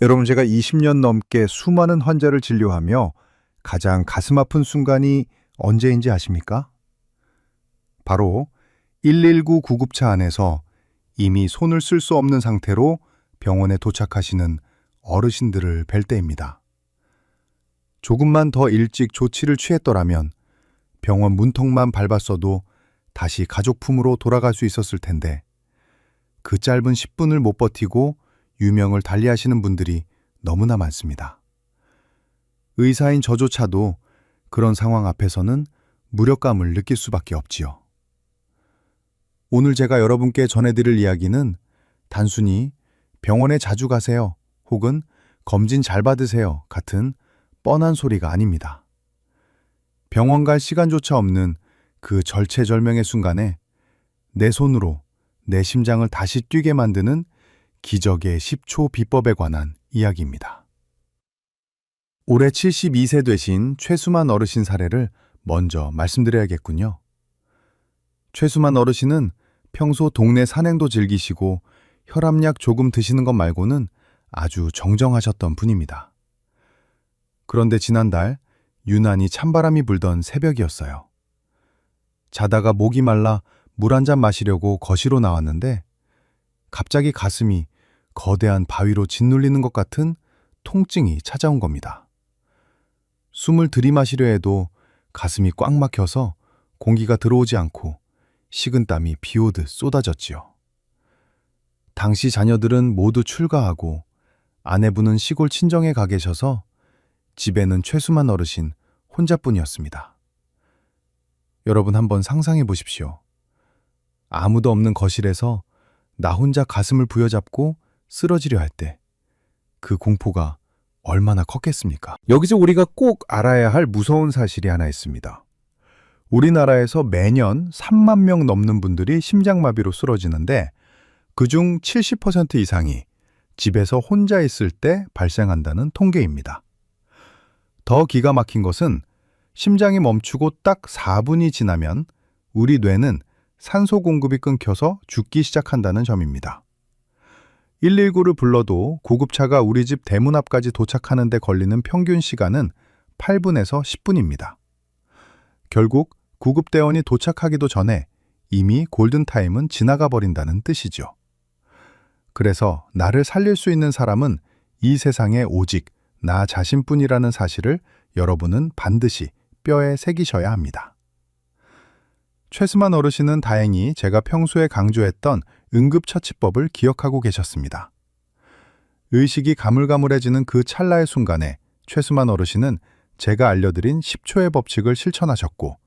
여러분, 제가 20년 넘게 수많은 환자를 진료하며 가장 가슴 아픈 순간이 언제인지 아십니까? 바로 119 구급차 안에서 이미 손을 쓸 수 없는 상태로 병원에 도착하시는 어르신들을 뵐 때입니다. 조금만 더 일찍 조치를 취했더라면 병원 문턱만 밟았어도 다시 가족 품으로 돌아갈 수 있었을 텐데 그 짧은 10분을 못 버티고 유명을 달리하시는 분들이 너무나 많습니다. 의사인 저조차도 그런 상황 앞에서는 무력감을 느낄 수밖에 없지요. 오늘 제가 여러분께 전해드릴 이야기는 단순히 병원에 자주 가세요 혹은 검진 잘 받으세요 같은 뻔한 소리가 아닙니다. 병원 갈 시간조차 없는 그 절체절명의 순간에 내 손으로 내 심장을 다시 뛰게 만드는 기적의 10초 비법에 관한 이야기입니다. 올해 72세 되신 최수만 어르신 사례를 먼저 말씀드려야겠군요. 최수만 어르신은 평소 동네 산행도 즐기시고 혈압약 조금 드시는 것 말고는 아주 정정하셨던 분입니다. 그런데 지난달 유난히 찬바람이 불던 새벽이었어요. 자다가 목이 말라 물 한 잔 마시려고 거실로 나왔는데 갑자기 가슴이 거대한 바위로 짓눌리는 것 같은 통증이 찾아온 겁니다. 숨을 들이마시려 해도 가슴이 꽉 막혀서 공기가 들어오지 않고 식은땀이 비오듯 쏟아졌지요. 당시 자녀들은 모두 출가하고 아내분은 시골 친정에 가 계셔서 집에는 최수만 어르신 혼자뿐이었습니다. 여러분 한번 상상해 보십시오. 아무도 없는 거실에서 나 혼자 가슴을 부여잡고 쓰러지려 할 때 그 공포가 얼마나 컸겠습니까? 여기서 우리가 꼭 알아야 할 무서운 사실이 하나 있습니다. 우리나라에서 매년 3만 명 넘는 분들이 심장마비로 쓰러지는데 그중 70% 이상이 집에서 혼자 있을 때 발생한다는 통계입니다. 더 기가 막힌 것은 심장이 멈추고 딱 4분이 지나면 우리 뇌는 산소 공급이 끊겨서 죽기 시작한다는 점입니다. 119를 불러도 구급차가 우리 집 대문 앞까지 도착하는 데 걸리는 평균 시간은 8분에서 10분입니다. 결국 구급대원이 도착하기도 전에 이미 골든타임은 지나가 버린다는 뜻이죠. 그래서 나를 살릴 수 있는 사람은 이 세상에 오직 나 자신뿐이라는 사실을 여러분은 반드시 뼈에 새기셔야 합니다. 최수만 어르신은 다행히 제가 평소에 강조했던 응급처치법을 기억하고 계셨습니다. 의식이 가물가물해지는 그 찰나의 순간에 최수만 어르신은 제가 알려드린 10초의 법칙을 실천하셨고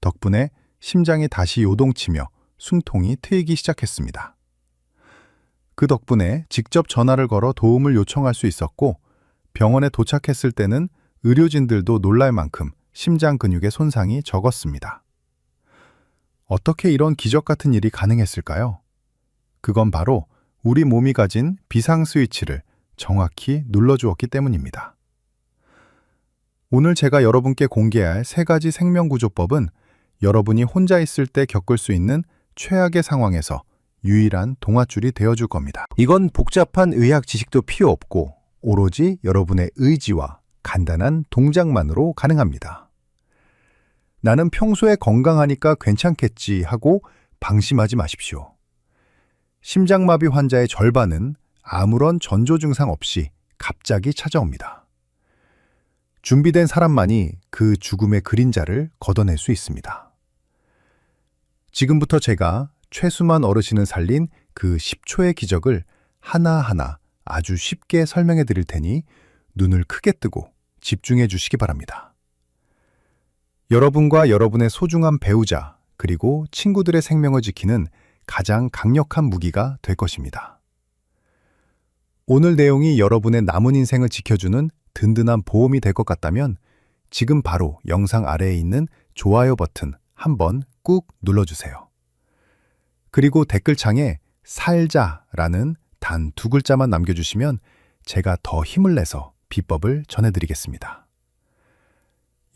덕분에 심장이 다시 요동치며 숨통이 트이기 시작했습니다. 그 덕분에 직접 전화를 걸어 도움을 요청할 수 있었고 병원에 도착했을 때는 의료진들도 놀랄 만큼 심장 근육의 손상이 적었습니다. 어떻게 이런 기적 같은 일이 가능했을까요? 그건 바로 우리 몸이 가진 비상 스위치를 정확히 눌러주었기 때문입니다. 오늘 제가 여러분께 공개할 3가지 생명구조법은 여러분이 혼자 있을 때 겪을 수 있는 최악의 상황에서 유일한 동아줄이 되어줄 겁니다. 이건 복잡한 의학 지식도 필요 없고 오로지 여러분의 의지와 간단한 동작만으로 가능합니다. 나는 평소에 건강하니까 괜찮겠지 하고 방심하지 마십시오. 심장마비 환자의 절반은 아무런 전조 증상 없이 갑자기 찾아옵니다. 준비된 사람만이 그 죽음의 그림자를 걷어낼 수 있습니다. 지금부터 제가 최수만 어르신을 살린 그 10초의 기적을 하나하나 아주 쉽게 설명해 드릴 테니 눈을 크게 뜨고 집중해 주시기 바랍니다. 여러분과 여러분의 소중한 배우자 그리고 친구들의 생명을 지키는 가장 강력한 무기가 될 것입니다. 오늘 내용이 여러분의 남은 인생을 지켜주는 든든한 보험이 될 것 같다면 지금 바로 영상 아래에 있는 좋아요 버튼 한번 꾹 눌러주세요. 그리고 댓글창에 살자라는 단 2글자만 남겨주시면 제가 더 힘을 내서 비법을 전해드리겠습니다.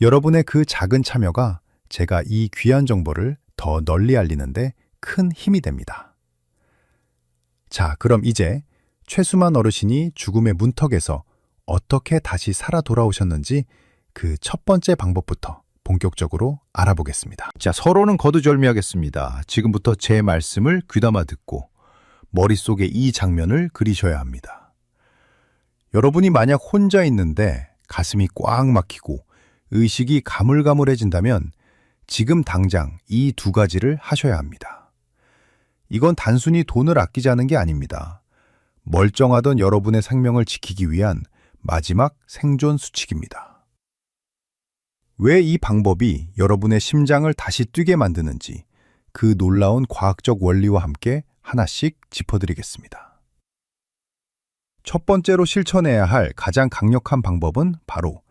여러분의 그 작은 참여가 제가 이 귀한 정보를 더 널리 알리는데 큰 힘이 됩니다. 자, 그럼 이제 최수만 어르신이 죽음의 문턱에서 어떻게 다시 살아 돌아오셨는지 그 첫 번째 방법부터 본격적으로 알아보겠습니다. 자, 서로는 거두절미하겠습니다. 지금부터 제 말씀을 귀담아 듣고 머릿속에 이 장면을 그리셔야 합니다. 여러분이 만약 혼자 있는데 가슴이 꽉 막히고 의식이 가물가물해진다면 지금 당장 이 두 가지를 하셔야 합니다. 이건 단순히 돈을 아끼자는 게 아닙니다. 멀쩡하던 여러분의 생명을 지키기 위한 마지막 생존 수칙입니다. 왜 이 방법이 여러분의 심장을 다시 뛰게 만드는지 그 놀라운 과학적 원리와 함께 하나씩 짚어드리겠습니다. 첫 번째로 실천해야 할 가장 강력한 방법은 바로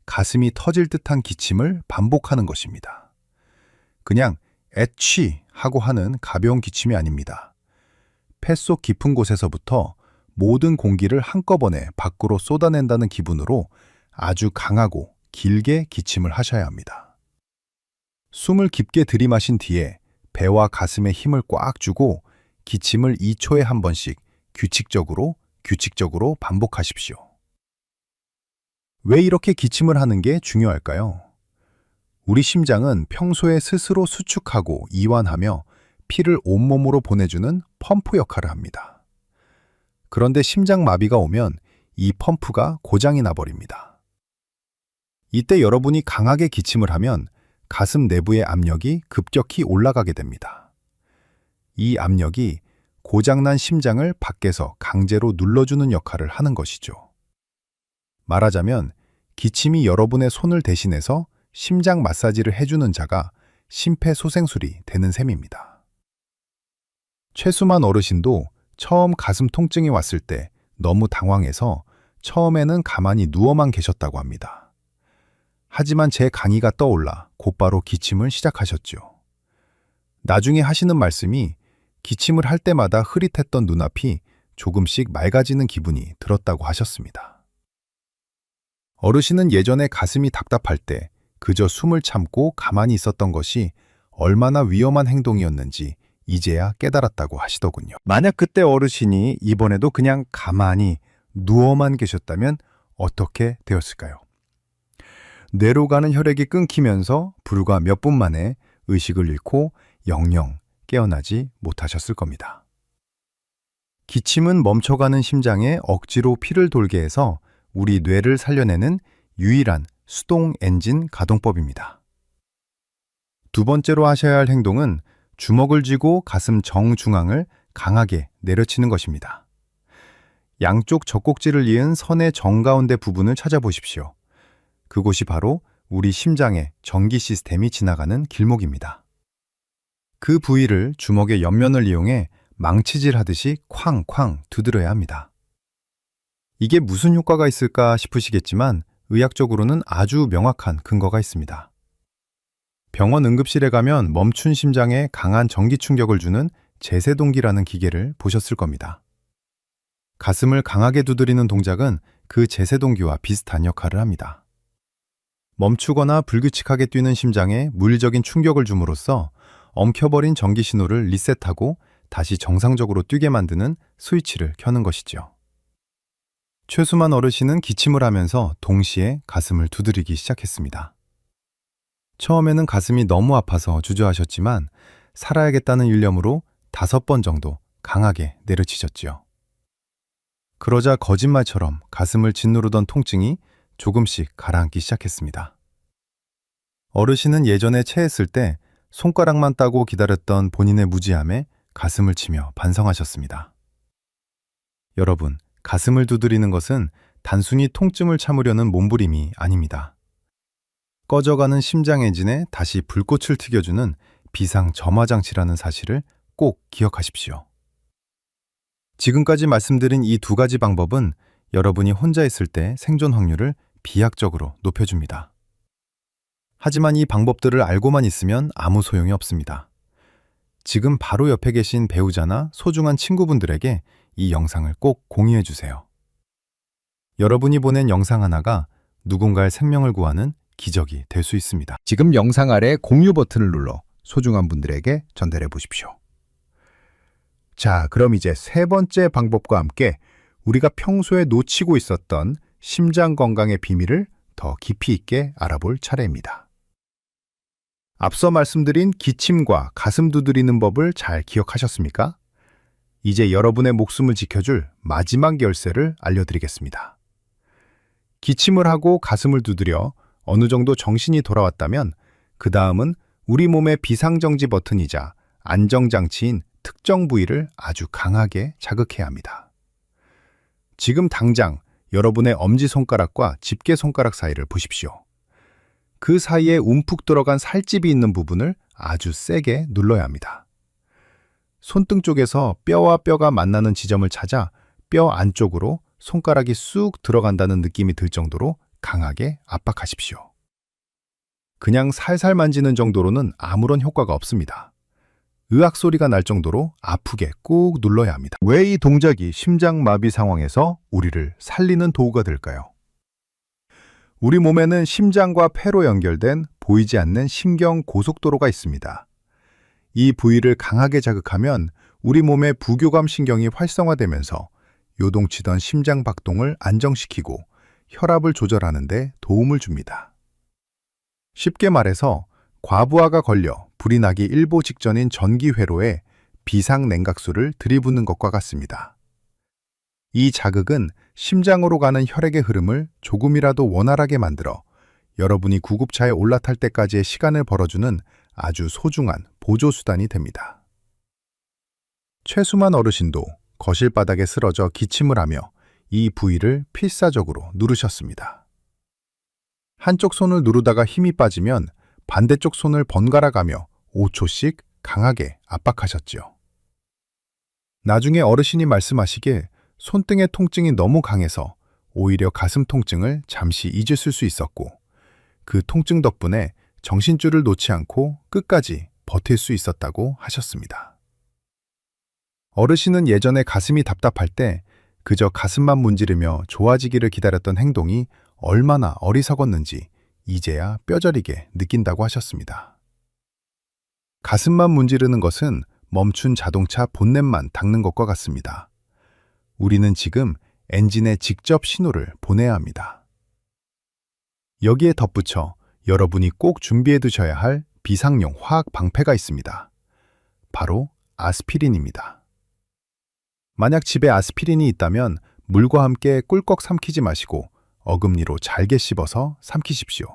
가슴이 터질 듯한 기침을 반복하는 것입니다. 그냥 애취 하고 하는 가벼운 기침이 아닙니다. 폐 속 깊은 곳에서부터 모든 공기를 한꺼번에 밖으로 쏟아낸다는 기분으로 아주 강하고 길게 기침을 하셔야 합니다. 숨을 깊게 들이마신 뒤에 배와 가슴에 힘을 꽉 주고 기침을 2초에 한 번씩 규칙적으로 반복하십시오. 왜 이렇게 기침을 하는 게 중요할까요? 우리 심장은 평소에 스스로 수축하고 이완하며 피를 온몸으로 보내주는 펌프 역할을 합니다. 그런데 심장마비가 오면 이 펌프가 고장이 나버립니다. 이때 여러분이 강하게 기침을 하면 가슴 내부의 압력이 급격히 올라가게 됩니다. 이 압력이 고장난 심장을 밖에서 강제로 눌러주는 역할을 하는 것이죠. 말하자면 기침이 여러분의 손을 대신해서 심장 마사지를 해주는 자가 심폐소생술이 되는 셈입니다. 최수만 어르신도 처음 가슴 통증이 왔을 때 너무 당황해서 처음에는 가만히 누워만 계셨다고 합니다. 하지만 제 강의가 떠올라 곧바로 기침을 시작하셨죠. 나중에 하시는 말씀이 기침을 할 때마다 흐릿했던 눈앞이 조금씩 맑아지는 기분이 들었다고 하셨습니다. 어르신은 예전에 가슴이 답답할 때 그저 숨을 참고 가만히 있었던 것이 얼마나 위험한 행동이었는지 이제야 깨달았다고 하시더군요. 만약 그때 어르신이 이번에도 그냥 가만히 누워만 계셨다면 어떻게 되었을까요? 뇌로 가는 혈액이 끊기면서 불과 몇 분 만에 의식을 잃고 영영 깨어나지 못하셨을 겁니다. 기침은 멈춰가는 심장에 억지로 피를 돌게 해서 우리 뇌를 살려내는 유일한 수동 엔진 가동법입니다. 두 번째로 하셔야 할 행동은 주먹을 쥐고 가슴 정중앙을 강하게 내려치는 것입니다. 양쪽 젖꼭지를 이은 선의 정가운데 부분을 찾아보십시오. 그곳이 바로 우리 심장의 전기 시스템이 지나가는 길목입니다. 그 부위를 주먹의 옆면을 이용해 망치질하듯이 쾅쾅 두드려야 합니다. 이게 무슨 효과가 있을까 싶으시겠지만 의학적으로는 아주 명확한 근거가 있습니다. 병원 응급실에 가면 멈춘 심장에 강한 전기 충격을 주는 제세동기라는 기계를 보셨을 겁니다. 가슴을 강하게 두드리는 동작은 그 제세동기와 비슷한 역할을 합니다. 멈추거나 불규칙하게 뛰는 심장에 물리적인 충격을 줌으로써 엉켜버린 전기 신호를 리셋하고 다시 정상적으로 뛰게 만드는 스위치를 켜는 것이죠. 최수만 어르신은 기침을 하면서 동시에 가슴을 두드리기 시작했습니다. 처음에는 가슴이 너무 아파서 주저하셨지만 살아야겠다는 일념으로 5번 정도 강하게 내려치셨지요. 그러자 거짓말처럼 가슴을 짓누르던 통증이 조금씩 가라앉기 시작했습니다. 어르신은 예전에 체했을 때 손가락만 따고 기다렸던 본인의 무지함에 가슴을 치며 반성하셨습니다. 여러분, 가슴을 두드리는 것은 단순히 통증을 참으려는 몸부림이 아닙니다. 꺼져가는 심장 엔진에 다시 불꽃을 튀겨주는 비상 점화 장치라는 사실을 꼭 기억하십시오. 지금까지 말씀드린 이 두 가지 방법은 여러분이 혼자 있을 때 생존 확률을 비약적으로 높여줍니다. 하지만 이 방법들을 알고만 있으면 아무 소용이 없습니다. 지금 바로 옆에 계신 배우자나 소중한 친구분들에게 이 영상을 꼭 공유해 주세요. 여러분이 보낸 영상 하나가 누군가의 생명을 구하는 기적이 될 수 있습니다. 지금 영상 아래 공유 버튼을 눌러 소중한 분들에게 전달해 보십시오. 자, 그럼 이제 세 번째 방법과 함께 우리가 평소에 놓치고 있었던 심장 건강의 비밀을 더 깊이 있게 알아볼 차례입니다. 앞서 말씀드린 기침과 가슴 두드리는 법을 잘 기억하셨습니까? 이제 여러분의 목숨을 지켜줄 마지막 열쇠를 알려드리겠습니다. 기침을 하고 가슴을 두드려 어느 정도 정신이 돌아왔다면 그 다음은 우리 몸의 비상정지 버튼이자 안정장치인 특정 부위를 아주 강하게 자극해야 합니다. 지금 당장 여러분의 엄지손가락과 집게손가락 사이를 보십시오. 그 사이에 움푹 들어간 살집이 있는 부분을 아주 세게 눌러야 합니다. 손등 쪽에서 뼈와 뼈가 만나는 지점을 찾아 뼈 안쪽으로 손가락이 쑥 들어간다는 느낌이 들 정도로 강하게 압박하십시오. 그냥 살살 만지는 정도로는 아무런 효과가 없습니다. 으악 소리가 날 정도로 아프게 꾹 눌러야 합니다. 왜 이 동작이 심장마비 상황에서 우리를 살리는 도구가 될까요? 우리 몸에는 심장과 폐로 연결된 보이지 않는 신경 고속도로가 있습니다. 이 부위를 강하게 자극하면 우리 몸의 부교감 신경이 활성화되면서 요동치던 심장 박동을 안정시키고 혈압을 조절하는 데 도움을 줍니다. 쉽게 말해서 과부하가 걸려 불이 나기 일보 직전인 전기회로에 비상냉각수를 들이붓는 것과 같습니다. 이 자극은 심장으로 가는 혈액의 흐름을 조금이라도 원활하게 만들어 여러분이 구급차에 올라탈 때까지의 시간을 벌어주는 아주 소중한 보조수단이 됩니다. 최수만 어르신도 거실 바닥에 쓰러져 기침을 하며 이 부위를 필사적으로 누르셨습니다. 한쪽 손을 누르다가 힘이 빠지면 반대쪽 손을 번갈아 가며 5초씩 강하게 압박하셨지요. 나중에 어르신이 말씀하시기에 손등의 통증이 너무 강해서 오히려 가슴 통증을 잠시 잊으실 수 있었고 그 통증 덕분에 정신줄을 놓지 않고 끝까지 버틸 수 있었다고 하셨습니다. 어르신은 예전에 가슴이 답답할 때 그저 가슴만 문지르며 좋아지기를 기다렸던 행동이 얼마나 어리석었는지 이제야 뼈저리게 느낀다고 하셨습니다. 가슴만 문지르는 것은 멈춘 자동차 본넷만 닦는 것과 같습니다. 우리는 지금 엔진에 직접 신호를 보내야 합니다. 여기에 덧붙여 여러분이 꼭 준비해 두셔야 할 비상용 화학 방패가 있습니다. 바로 아스피린입니다. 만약 집에 아스피린이 있다면 물과 함께 꿀꺽 삼키지 마시고 어금니로 잘게 씹어서 삼키십시오.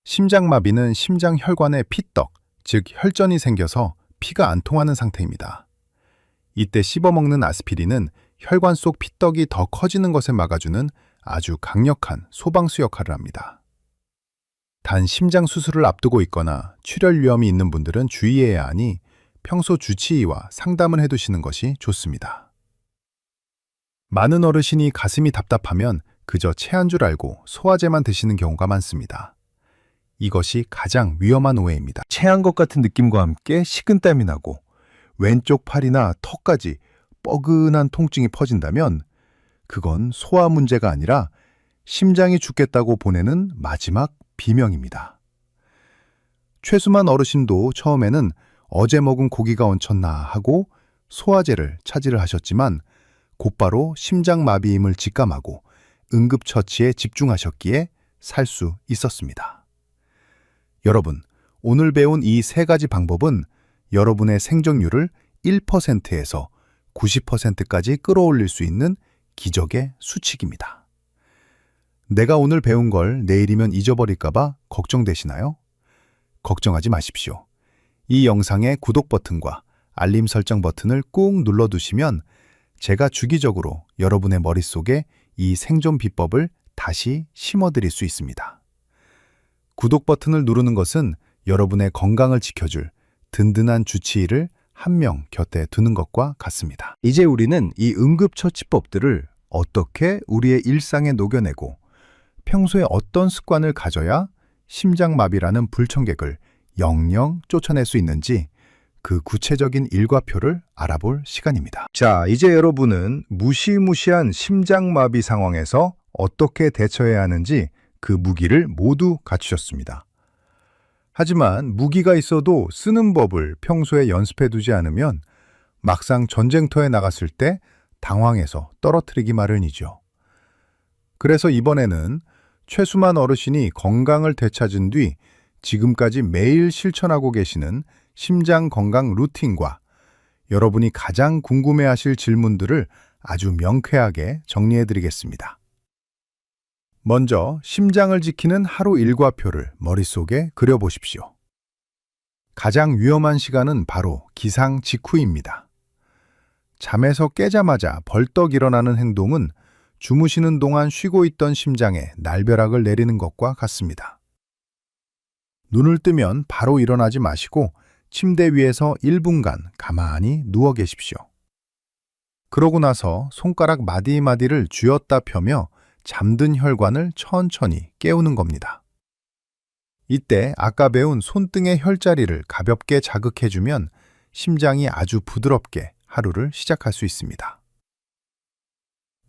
심장마비는 심장 혈관에 피떡, 즉 혈전이 생겨서 피가 안 통하는 상태입니다. 이때 씹어먹는 아스피린은 혈관 속 피떡이 더 커지는 것을 막아주는 아주 강력한 소방수 역할을 합니다. 단 심장 수술을 앞두고 있거나 출혈 위험이 있는 분들은 주의해야 하니 평소 주치의와 상담을 해두시는 것이 좋습니다. 많은 어르신이 가슴이 답답하면 그저 체한 줄 알고 소화제만 드시는 경우가 많습니다. 이것이 가장 위험한 오해입니다. 체한 것 같은 느낌과 함께 식은땀이 나고 왼쪽 팔이나 턱까지 뻐근한 통증이 퍼진다면 그건 소화 문제가 아니라 심장이 죽겠다고 보내는 마지막 비명입니다. 최수만 어르신도 처음에는 어제 먹은 고기가 얹혔나 하고 소화제를 차지를 하셨지만 곧바로 심장마비임을 직감하고 응급처치에 집중하셨기에 살 수 있었습니다. 여러분, 오늘 배운 이 세 가지 방법은 여러분의 생존율을 1%에서 90%까지 끌어올릴 수 있는 기적의 수칙입니다. 내가 오늘 배운 걸 내일이면 잊어버릴까봐 걱정되시나요? 걱정하지 마십시오. 이 영상의 구독 버튼과 알림 설정 버튼을 꾹 눌러두시면 제가 주기적으로 여러분의 머릿속에 이 생존 비법을 다시 심어드릴 수 있습니다. 구독 버튼을 누르는 것은 여러분의 건강을 지켜줄 든든한 주치의를 한 명 곁에 두는 것과 같습니다. 이제 우리는 이 응급처치법들을 어떻게 우리의 일상에 녹여내고 평소에 어떤 습관을 가져야 심장마비라는 불청객을 영영 쫓아낼 수 있는지 그 구체적인 일과표를 알아볼 시간입니다. 자, 이제 여러분은 무시무시한 심장마비 상황에서 어떻게 대처해야 하는지 그 무기를 모두 갖추셨습니다. 하지만 무기가 있어도 쓰는 법을 평소에 연습해 두지 않으면 막상 전쟁터에 나갔을 때 당황해서 떨어뜨리기 마련이죠. 그래서 이번에는 최수만 어르신이 건강을 되찾은 뒤 지금까지 매일 실천하고 계시는 심장 건강 루틴과 여러분이 가장 궁금해하실 질문들을 아주 명쾌하게 정리해드리겠습니다. 먼저 심장을 지키는 하루 일과표를 머릿속에 그려보십시오. 가장 위험한 시간은 바로 기상 직후입니다. 잠에서 깨자마자 벌떡 일어나는 행동은 주무시는 동안 쉬고 있던 심장에 날벼락을 내리는 것과 같습니다. 눈을 뜨면 바로 일어나지 마시고 침대 위에서 1분간 가만히 누워 계십시오. 그러고 나서 손가락 마디마디를 쥐었다 펴며 잠든 혈관을 천천히 깨우는 겁니다. 이때 아까 배운 손등의 혈자리를 가볍게 자극해주면 심장이 아주 부드럽게 하루를 시작할 수 있습니다.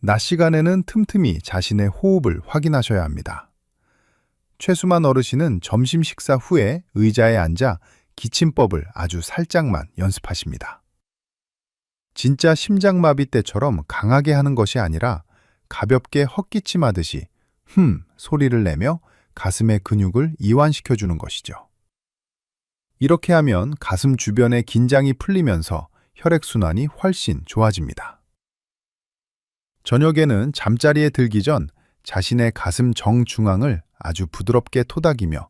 낮 시간에는 틈틈이 자신의 호흡을 확인하셔야 합니다. 최수만 어르신은 점심 식사 후에 의자에 앉아 기침법을 아주 살짝만 연습하십니다. 진짜 심장마비 때처럼 강하게 하는 것이 아니라 가볍게 헛기침하듯이 소리를 내며 가슴의 근육을 이완시켜주는 것이죠. 이렇게 하면 가슴 주변의 긴장이 풀리면서 혈액순환이 훨씬 좋아집니다. 저녁에는 잠자리에 들기 전 자신의 가슴 정중앙을 아주 부드럽게 토닥이며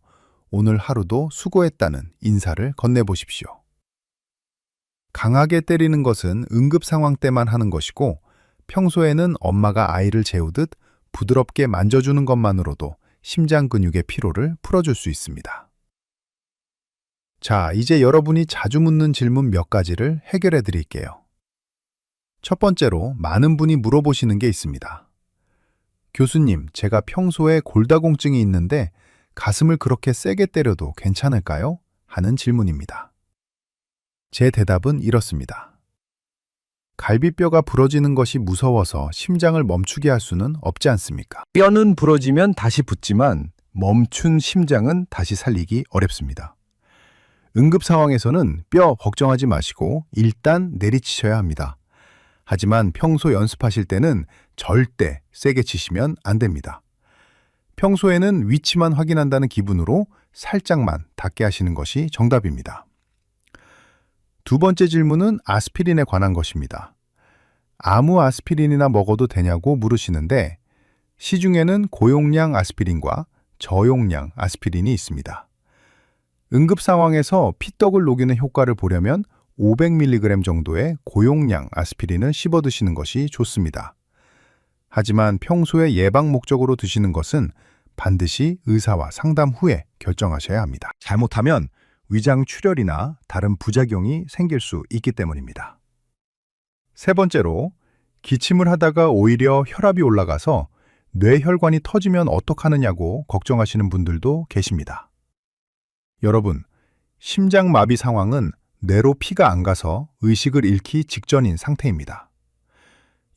오늘 하루도 수고했다는 인사를 건네보십시오. 강하게 때리는 것은 응급 상황 때만 하는 것이고 평소에는 엄마가 아이를 재우듯 부드럽게 만져주는 것만으로도 심장 근육의 피로를 풀어줄 수 있습니다. 자, 이제 여러분이 자주 묻는 질문 몇 가지를 해결해 드릴게요. 첫 번째로 많은 분이 물어보시는 게 있습니다. 교수님, 제가 평소에 골다공증이 있는데 가슴을 그렇게 세게 때려도 괜찮을까요? 하는 질문입니다. 제 대답은 이렇습니다. 갈비뼈가 부러지는 것이 무서워서 심장을 멈추게 할 수는 없지 않습니까? 뼈는 부러지면 다시 붙지만 멈춘 심장은 다시 살리기 어렵습니다. 응급 상황에서는 뼈 걱정하지 마시고 일단 내리치셔야 합니다. 하지만 평소 연습하실 때는 절대 세게 치시면 안 됩니다. 평소에는 위치만 확인한다는 기분으로 살짝만 닿게 하시는 것이 정답입니다. 두 번째 질문은 아스피린에 관한 것입니다. 아무 아스피린이나 먹어도 되냐고 물으시는데 시중에는 고용량 아스피린과 저용량 아스피린이 있습니다. 응급 상황에서 피떡을 녹이는 효과를 보려면 500mg 정도의 고용량 아스피린을 씹어 드시는 것이 좋습니다. 하지만 평소에 예방 목적으로 드시는 것은 반드시 의사와 상담 후에 결정하셔야 합니다. 잘못하면 위장 출혈이나 다른 부작용이 생길 수 있기 때문입니다. 세 번째로, 기침을 하다가 오히려 혈압이 올라가서 뇌혈관이 터지면 어떡하느냐고 걱정하시는 분들도 계십니다. 여러분, 심장마비 상황은 뇌로 피가 안 가서 의식을 잃기 직전인 상태입니다.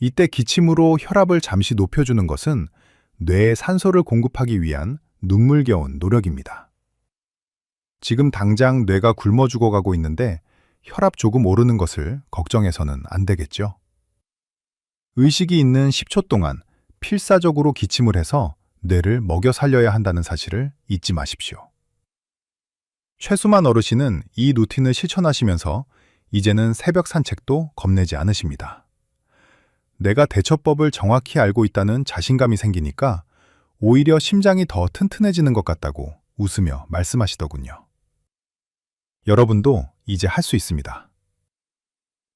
이때 기침으로 혈압을 잠시 높여주는 것은 뇌에 산소를 공급하기 위한 눈물겨운 노력입니다. 지금 당장 뇌가 굶어 죽어가고 있는데 혈압 조금 오르는 것을 걱정해서는 안 되겠죠. 의식이 있는 10초 동안 필사적으로 기침을 해서 뇌를 먹여 살려야 한다는 사실을 잊지 마십시오. 최수만 어르신은 이 루틴을 실천하시면서 이제는 새벽 산책도 겁내지 않으십니다. 내가 대처법을 정확히 알고 있다는 자신감이 생기니까 오히려 심장이 더 튼튼해지는 것 같다고 웃으며 말씀하시더군요. 여러분도 이제 할 수 있습니다.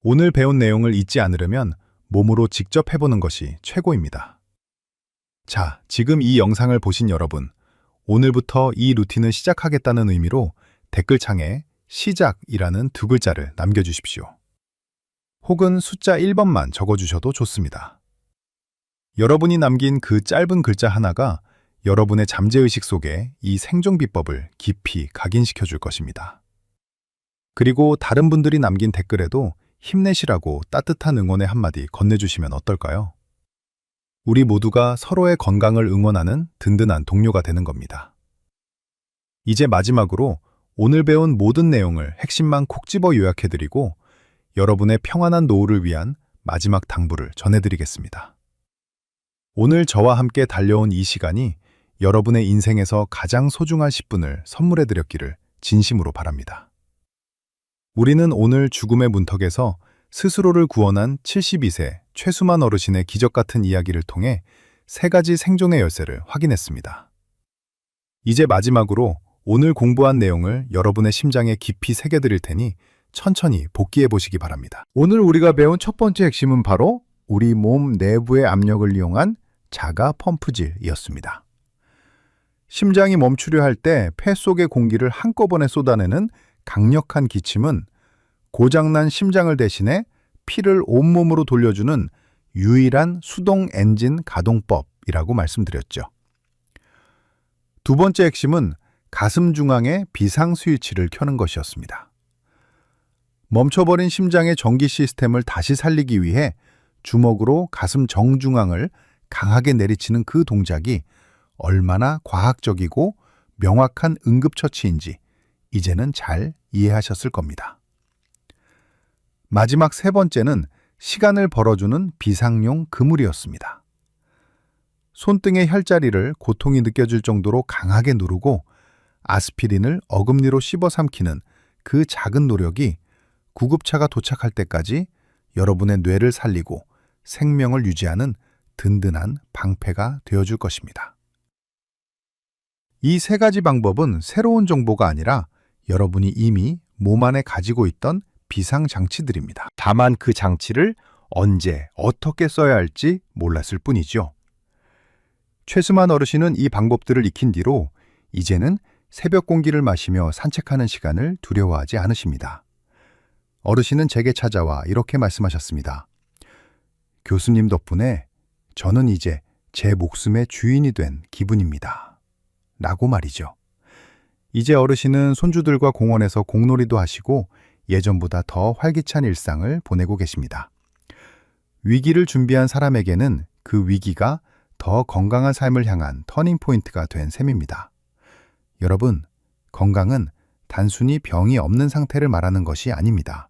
오늘 배운 내용을 잊지 않으려면 몸으로 직접 해보는 것이 최고입니다. 자, 지금 이 영상을 보신 여러분, 오늘부터 이 루틴을 시작하겠다는 의미로 댓글창에 시작이라는 두 글자를 남겨주십시오. 혹은 숫자 1번만 적어주셔도 좋습니다. 여러분이 남긴 그 짧은 글자 하나가 여러분의 잠재의식 속에 이 생존 비법을 깊이 각인시켜 줄 것입니다. 그리고 다른 분들이 남긴 댓글에도 힘내시라고 따뜻한 응원의 한마디 건네주시면 어떨까요? 우리 모두가 서로의 건강을 응원하는 든든한 동료가 되는 겁니다. 이제 마지막으로 오늘 배운 모든 내용을 핵심만 콕 집어 요약해드리고 여러분의 평안한 노후를 위한 마지막 당부를 전해드리겠습니다. 오늘 저와 함께 달려온 이 시간이 여러분의 인생에서 가장 소중한 10분을 선물해드렸기를 진심으로 바랍니다. 우리는 오늘 죽음의 문턱에서 스스로를 구원한 72세 최수만 어르신의 기적 같은 이야기를 통해 3가지 생존의 열쇠를 확인했습니다. 이제 마지막으로 오늘 공부한 내용을 여러분의 심장에 깊이 새겨드릴 테니 천천히 복기해 보시기 바랍니다. 오늘 우리가 배운 첫 번째 핵심은 바로 우리 몸 내부의 압력을 이용한 자가 펌프질이었습니다. 심장이 멈추려 할 때 폐 속의 공기를 한꺼번에 쏟아내는 강력한 기침은 고장난 심장을 대신해 피를 온몸으로 돌려주는 유일한 수동 엔진 가동법이라고 말씀드렸죠. 두 번째 핵심은 가슴 중앙에 비상 스위치를 켜는 것이었습니다. 멈춰버린 심장의 전기 시스템을 다시 살리기 위해 주먹으로 가슴 정중앙을 강하게 내리치는 그 동작이 얼마나 과학적이고 명확한 응급처치인지 이제는 잘 이해하셨을 겁니다. 마지막 3번째는 시간을 벌어주는 비상용 그물이었습니다. 손등의 혈자리를 고통이 느껴질 정도로 강하게 누르고 아스피린을 어금니로 씹어 삼키는 그 작은 노력이 구급차가 도착할 때까지 여러분의 뇌를 살리고 생명을 유지하는 든든한 방패가 되어줄 것입니다. 이 3가지 방법은 새로운 정보가 아니라 여러분이 이미 몸 안에 가지고 있던 비상장치들입니다. 다만 그 장치를 언제, 어떻게 써야 할지 몰랐을 뿐이죠. 최수만 어르신은 이 방법들을 익힌 뒤로 이제는 새벽 공기를 마시며 산책하는 시간을 두려워하지 않으십니다. 어르신은 제게 찾아와 이렇게 말씀하셨습니다. 교수님 덕분에 저는 이제 제 목숨의 주인이 된 기분입니다. 라고 말이죠. 이제 어르신은 손주들과 공원에서 공놀이도 하시고 예전보다 더 활기찬 일상을 보내고 계십니다. 위기를 준비한 사람에게는 그 위기가 더 건강한 삶을 향한 터닝포인트가 된 셈입니다. 여러분, 건강은 단순히 병이 없는 상태를 말하는 것이 아닙니다.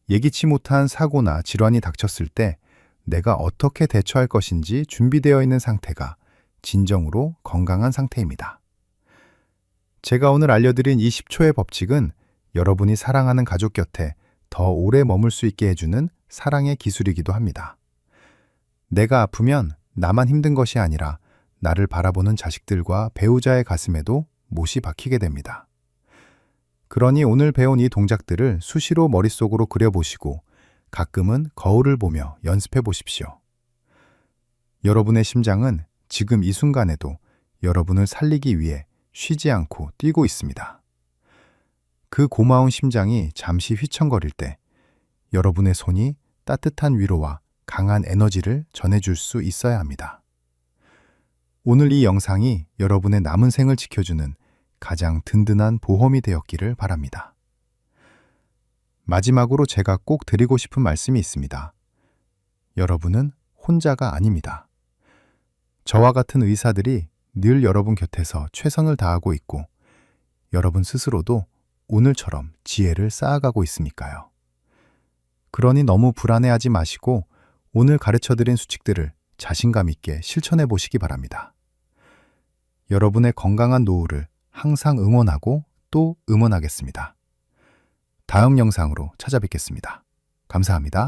예기치 못한 사고나 질환이 닥쳤을 때 내가 어떻게 대처할 것인지 준비되어 있는 상태가 진정으로 건강한 상태입니다. 제가 오늘 알려드린 이 10초의 법칙은 여러분이 사랑하는 가족 곁에 더 오래 머물 수 있게 해주는 사랑의 기술이기도 합니다. 내가 아프면 나만 힘든 것이 아니라 나를 바라보는 자식들과 배우자의 가슴에도 못이 박히게 됩니다. 그러니 오늘 배운 이 동작들을 수시로 머릿속으로 그려보시고 가끔은 거울을 보며 연습해 보십시오. 여러분의 심장은 지금 이 순간에도 여러분을 살리기 위해 쉬지 않고 뛰고 있습니다. 그 고마운 심장이 잠시 휘청거릴 때 여러분의 손이 따뜻한 위로와 강한 에너지를 전해줄 수 있어야 합니다. 오늘 이 영상이 여러분의 남은 생을 지켜주는 가장 든든한 보험이 되었기를 바랍니다. 마지막으로 제가 꼭 드리고 싶은 말씀이 있습니다. 여러분은 혼자가 아닙니다. 저와 같은 의사들이 늘 여러분 곁에서 최선을 다하고 있고 여러분 스스로도 오늘처럼 지혜를 쌓아가고 있으니까요. 그러니 너무 불안해하지 마시고 오늘 가르쳐드린 수칙들을 자신감 있게 실천해 보시기 바랍니다. 여러분의 건강한 노후를 항상 응원하고 또 응원하겠습니다. 다음 영상으로 찾아뵙겠습니다. 감사합니다.